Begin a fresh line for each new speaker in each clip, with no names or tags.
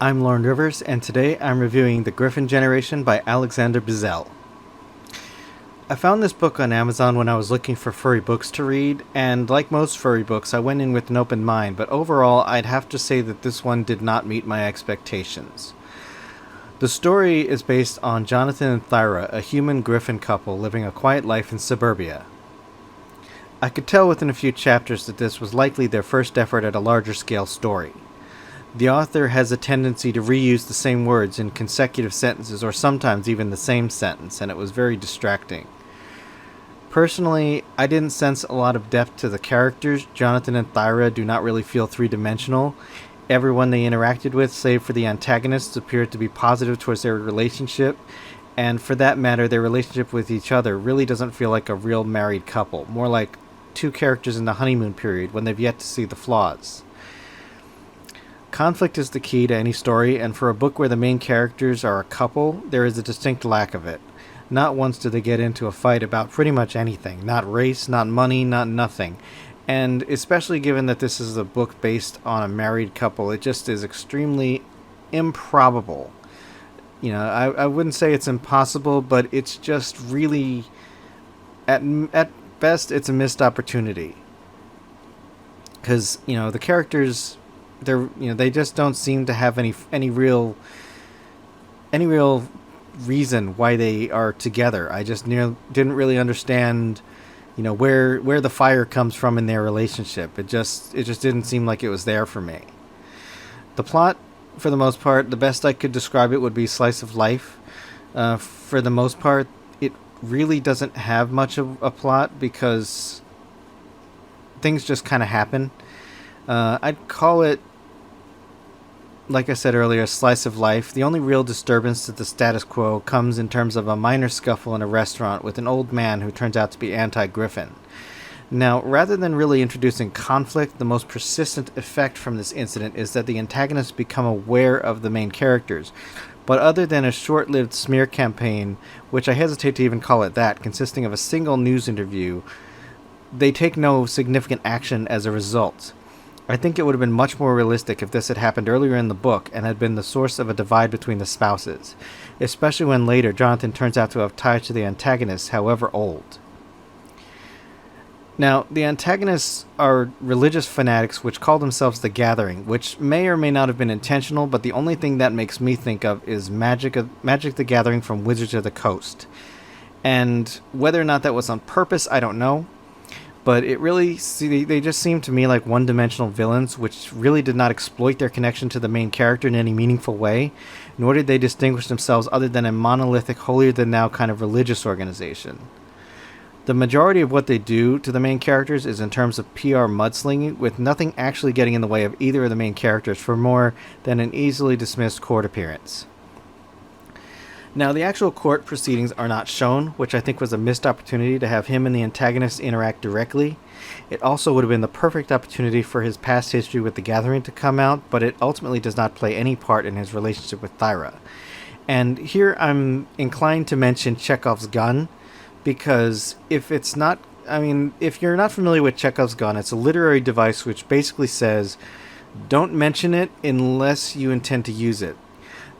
I'm Lauren Rivers, and today I'm reviewing The Gryphon Generation by Alexander Bizzell. I found this book on Amazon when I was looking for furry books to read, and like most furry books, I went in with an open mind, but overall, I'd have to say that this one did not meet my expectations. The story is based on Jonathan and Thyra, a human griffin couple living a quiet life in suburbia. I could tell within a few chapters that this was likely their first effort at a larger scale story. The author has a tendency to reuse the same words in consecutive sentences or sometimes even the same sentence, and it was very distracting. Personally, I didn't sense a lot of depth to the characters. Jonathan and Thyra do not really feel three-dimensional. Everyone they interacted with, save for the antagonists, appeared to be positive towards their relationship, and for that matter, their relationship with each other really doesn't feel like a real married couple, more like two characters in the honeymoon period when they've yet to see the flaws. Conflict is the key to any story, and for a book where the main characters are a couple, there is a distinct lack of it. Not once do they get into a fight about pretty much anything. Not race, not money, not nothing. And especially given that this is a book based on a married couple, it just is extremely improbable. I wouldn't say it's impossible, but it's just really, at best, it's a missed opportunity. Because, the characters... they just don't seem to have any real reason why they are together. I just didn't really understand, where the fire comes from in their relationship. It just didn't seem like it was there for me. The plot, for the most part, the best I could describe it would be slice of life. For the most part, it really doesn't have much of a plot because things just kind of happen. I'd call it, like I said earlier, a slice of life. The only real disturbance to the status quo comes in terms of a minor scuffle in a restaurant with an old man who turns out to be anti-Gryphon. Now, rather than really introducing conflict, the most persistent effect from this incident is that the antagonists become aware of the main characters. But other than a short-lived smear campaign, which I hesitate to even call it that, consisting of a single news interview, they take no significant action as a result. I think it would have been much more realistic if this had happened earlier in the book and had been the source of a divide between the spouses, especially when later Jonathan turns out to have ties to the antagonists, however old. Now, the antagonists are religious fanatics which call themselves the Gathering, which may or may not have been intentional, but the only thing that makes me think of is Magic the Gathering from Wizards of the Coast. And whether or not that was on purpose, I don't know. But they just seem to me like one-dimensional villains, which really did not exploit their connection to the main character in any meaningful way, nor did they distinguish themselves other than a monolithic, holier-than-thou kind of religious organization. The majority of what they do to the main characters is in terms of PR mudslinging, with nothing actually getting in the way of either of the main characters for more than an easily dismissed court appearance. Now, the actual court proceedings are not shown, which I think was a missed opportunity to have him and the antagonists interact directly. It also would have been the perfect opportunity for his past history with the Gathering to come out, but it ultimately does not play any part in his relationship with Thyra. And here I'm inclined to mention Chekhov's gun, because if you're not familiar with Chekhov's gun, it's a literary device which basically says, don't mention it unless you intend to use it.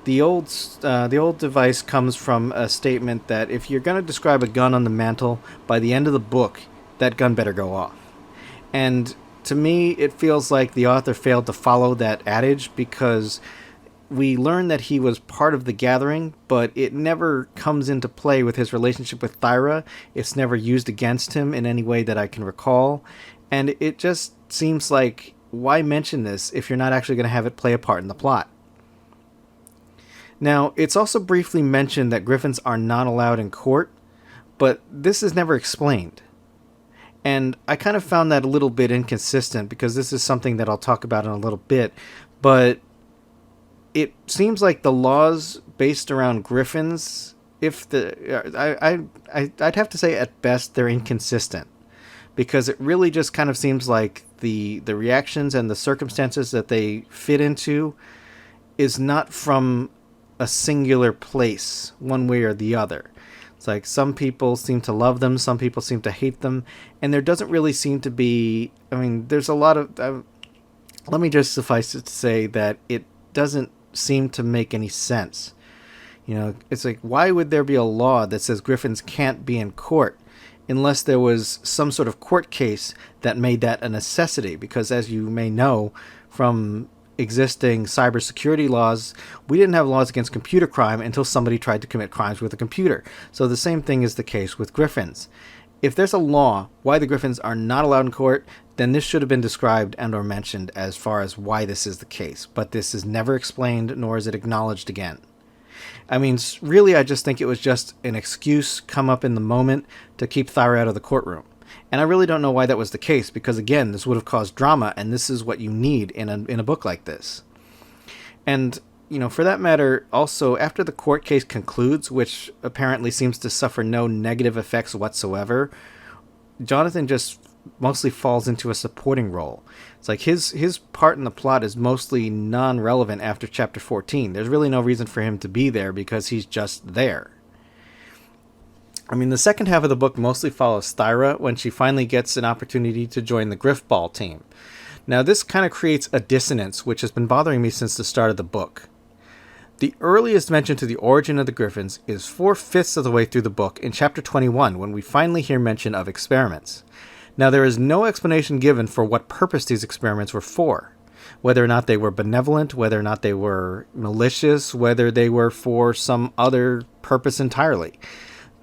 The old device comes from a statement that if you're going to describe a gun on the mantle, by the end of the book, that gun better go off. And to me, it feels like the author failed to follow that adage, because we learn that he was part of the Gathering, but it never comes into play with his relationship with Thyra. It's never used against him in any way that I can recall. And it just seems like, why mention this if you're not actually going to have it play a part in the plot? Now, it's also briefly mentioned that griffins are not allowed in court, but this is never explained. And I kind of found that a little bit inconsistent, because this is something that I'll talk about in a little bit, but it seems like the laws based around griffins, I'd have to say at best they're inconsistent, because it really just kind of seems like the reactions and the circumstances that they fit into is not from a singular place, one way or the other. It's like some people seem to love them, some people seem to hate them, and there doesn't really seem to be, there's a lot of, let me just suffice it to say that it doesn't seem to make any sense. You know, it's like, why would there be a law that says Gryphons can't be in court unless there was some sort of court case that made that a necessity? Because as you may know from existing cybersecurity laws, we didn't have laws against computer crime until somebody tried to commit crimes with a computer. So the same thing is the case with Gryphons. If there's a law why the Gryphons are not allowed in court, then this should have been described and or mentioned as far as why this is the case. But this is never explained, nor is it acknowledged again. I mean, really, I just think it was just an excuse come up in the moment to keep Thyra out of the courtroom. And I really don't know why that was the case, because again, this would have caused drama, and this is what you need in a book like this. And, you know, for that matter, also, after the court case concludes, which apparently seems to suffer no negative effects whatsoever, Jonathan just mostly falls into a supporting role. It's like his part in the plot is mostly non-relevant after chapter 14. There's really no reason for him to be there because he's just there. I mean, the second half of the book mostly follows Thyra when she finally gets an opportunity to join the Gryphball team. Now, this kind of creates a dissonance which has been bothering me since the start of the book. The earliest mention to the origin of the Gryphons is 4/5 of the way through the book in chapter 21 when we finally hear mention of experiments. Now, there is no explanation given for what purpose these experiments were for. Whether or not they were benevolent, whether or not they were malicious, whether they were for some other purpose entirely.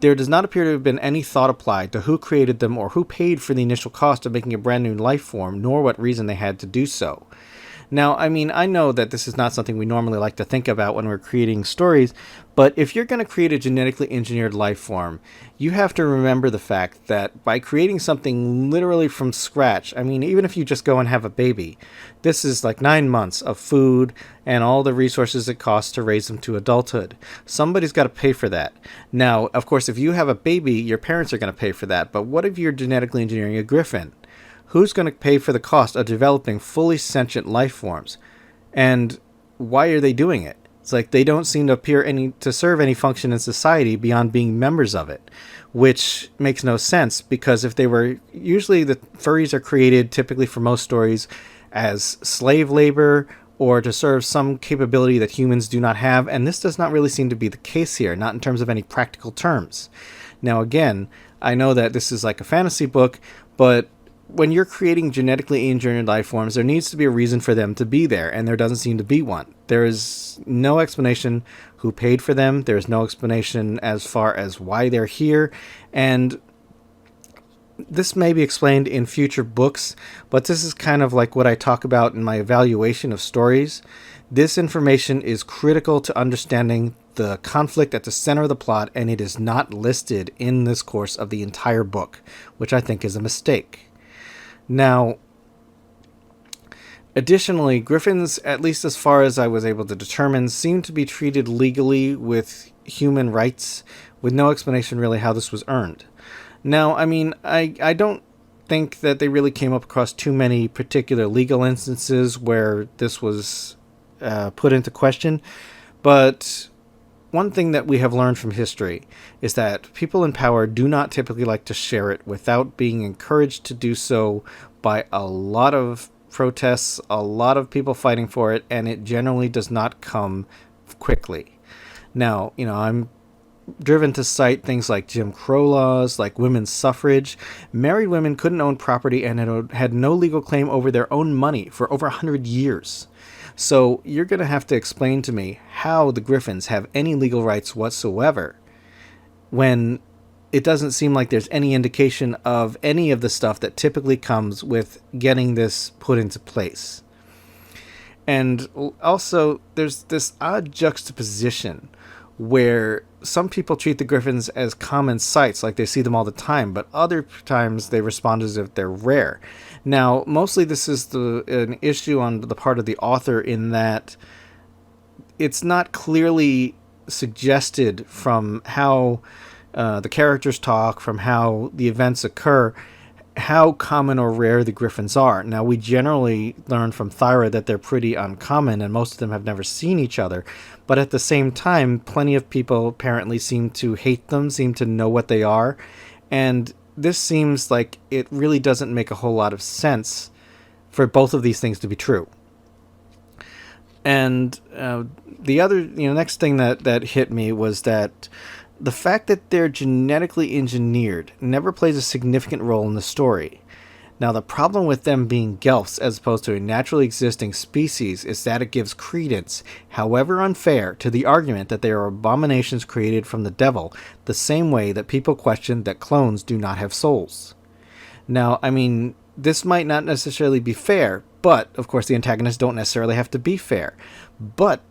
There does not appear to have been any thought applied to who created them or who paid for the initial cost of making a brand new life form, nor what reason they had to do so. Now, I mean, I know that this is not something we normally like to think about when we're creating stories, but if you're going to create a genetically engineered life form, you have to remember the fact that by creating something literally from scratch, I mean, even if you just go and have a baby, this is like 9 months of food and all the resources it costs to raise them to adulthood. Somebody's got to pay for that. Now, of course, if you have a baby, your parents are going to pay for that, but what if you're genetically engineering a Gryphon? Who's going to pay for the cost of developing fully sentient life forms? And why are they doing it? It's like they don't seem to appear to serve any function in society beyond being members of it, which makes no sense because if they were, usually the furries are created typically for most stories as slave labor or to serve some capability that humans do not have, and this does not really seem to be the case here, not in terms of any practical terms. Now again, I know that this is like a fantasy book, but when you're creating genetically engineered life forms, there needs to be a reason for them to be there, and there doesn't seem to be one. There is no explanation who paid for them. There's no explanation as far as why they're here, and this may be explained in future books, but this is kind of like what I talk about in my evaluation of stories. This information is critical to understanding the conflict at the center of the plot, and it is not listed in this course of the entire book, which I think is a mistake. Now, additionally, Gryphons, at least as far as I was able to determine, seem to be treated legally with human rights, with no explanation really how this was earned. Now, I mean, I don't think that they really came up across too many particular legal instances where this was put into question, but one thing that we have learned from history is that people in power do not typically like to share it without being encouraged to do so by a lot of protests, a lot of people fighting for it, and it generally does not come quickly. Now, you know, I'm driven to cite things like Jim Crow laws, like women's suffrage. Married women couldn't own property and had no legal claim over their own money for over 100 years. So you're going to have to explain to me how the Gryphons have any legal rights whatsoever when it doesn't seem like there's any indication of any of the stuff that typically comes with getting this put into place. And also, there's this odd juxtaposition where some people treat the Gryphons as common sights, like they see them all the time, but other times they respond as if they're rare. Now, mostly this is an issue on the part of the author in that it's not clearly suggested from how the characters talk, from how the events occur, how common or rare the Gryphons are. Now, we generally learn from Thyra that they're pretty uncommon, and most of them have never seen each other. But at the same time, plenty of people apparently seem to hate them, seem to know what they are, and this seems like it really doesn't make a whole lot of sense for both of these things to be true. And the other, next thing that hit me was that the fact that they're genetically engineered never plays a significant role in the story. Now, the problem with them being gelfs as opposed to a naturally existing species is that it gives credence, however unfair, to the argument that they are abominations created from the devil, the same way that people question that clones do not have souls. Now, I mean, this might not necessarily be fair, but, of course, the antagonists don't necessarily have to be fair. But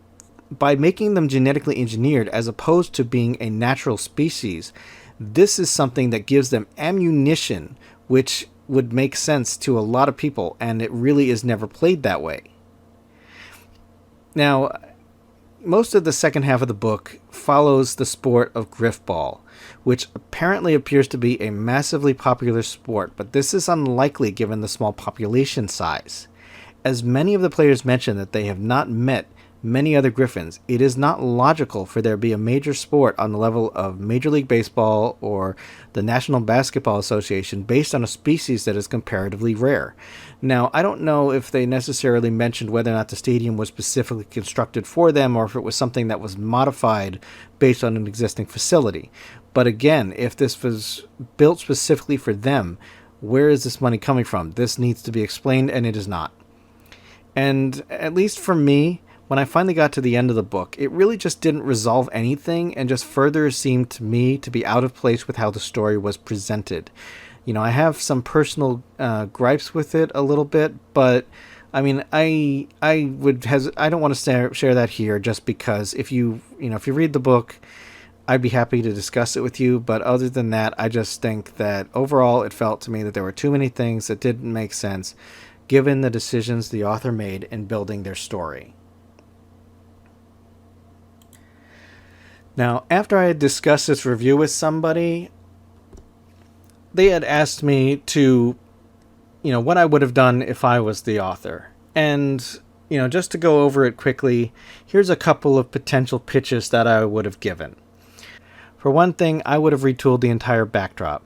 by making them genetically engineered as opposed to being a natural species, this is something that gives them ammunition, which would make sense to a lot of people, and it really is never played that way. Now, most of the second half of the book follows the sport of Gryphball, which apparently appears to be a massively popular sport, but this is unlikely given the small population size. As many of the players mention that they have not met many other Gryphons, it is not logical for there to be a major sport on the level of Major League Baseball or the National Basketball Association based on a species that is comparatively rare. Now, I don't know if they necessarily mentioned whether or not the stadium was specifically constructed for them or if it was something that was modified based on an existing facility. But again, if this was built specifically for them, where is this money coming from? This needs to be explained, and it is not. And at least for me, when I finally got to the end of the book, it really just didn't resolve anything and just further seemed to me to be out of place with how the story was presented. I have some personal gripes with it a little bit, but I mean, I don't want to share that here just because if you read the book, I'd be happy to discuss it with you. But other than that, I just think that overall it felt to me that there were too many things that didn't make sense given the decisions the author made in building their story. Now, after I had discussed this review with somebody, they had asked me to, what I would have done if I was the author. And, just to go over it quickly, here's a couple of potential pitches that I would have given. For one thing, I would have retooled the entire backdrop.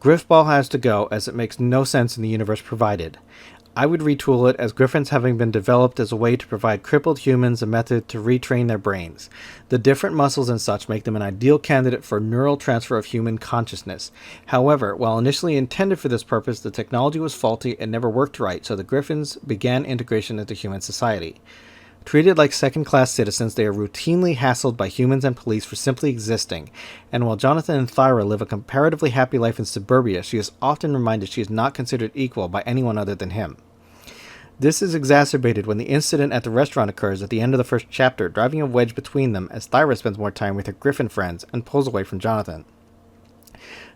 Gryphball has to go, as it makes no sense in the universe provided. I would retool it as Gryphons having been developed as a way to provide crippled humans a method to retrain their brains. The different muscles and such make them an ideal candidate for neural transfer of human consciousness. However, while initially intended for this purpose, the technology was faulty and never worked right, so the Gryphons began integration into human society. Treated like second-class citizens, they are routinely hassled by humans and police for simply existing, and while Jonathan and Thyra live a comparatively happy life in suburbia, she is often reminded she is not considered equal by anyone other than him. This is exacerbated when the incident at the restaurant occurs at the end of the first chapter, driving a wedge between them as Thyra spends more time with her Gryphon friends and pulls away from Jonathan.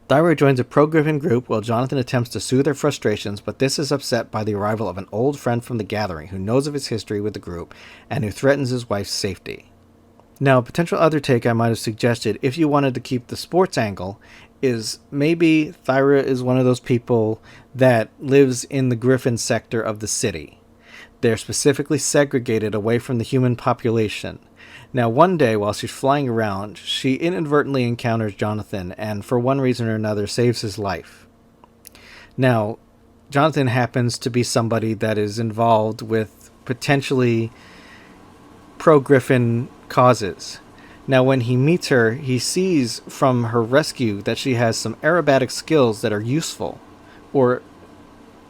Thyra joins a pro-Gryphon group while Jonathan attempts to soothe her frustrations, but this is upset by the arrival of an old friend from the gathering who knows of his history with the group and who threatens his wife's safety. Now, a potential other take I might have suggested, if you wanted to keep the sports angle, is maybe Thyra is one of those people that lives in the Gryphon sector of the city. They're specifically segregated away from the human population. Now, one day, while she's flying around, she inadvertently encounters Jonathan and, for one reason or another, saves his life. Now, Jonathan happens to be somebody that is involved with potentially pro-Gryphon causes. Now, when he meets her, he sees from her rescue that she has some aerobatic skills that are useful. Or,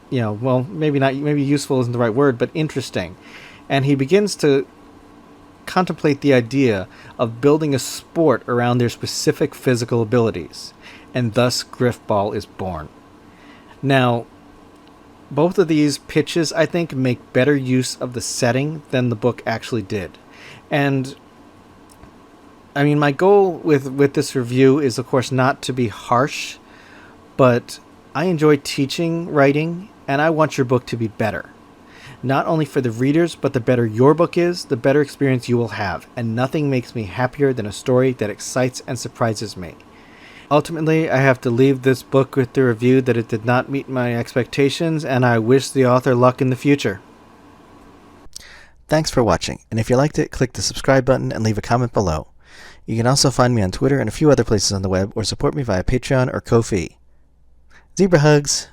maybe useful isn't the right word, but interesting. And he begins to contemplate the idea of building a sport around their specific physical abilities. And thus, Gryphball is born. Now, both of these pitches, I think, make better use of the setting than the book actually did. And I mean, my goal with this review is, of course, not to be harsh, but I enjoy teaching writing, and I want your book to be better. Not only for the readers, but the better your book is, the better experience you will have, and nothing makes me happier than a story that excites and surprises me. Ultimately, I have to leave this book with the review that it did not meet my expectations, and I wish the author luck in the future. Thanks for watching, and if you liked it, click the subscribe button and leave a comment below. You can also find me on Twitter and a few other places on the web, or support me via Patreon or Ko-fi. Zebra hugs!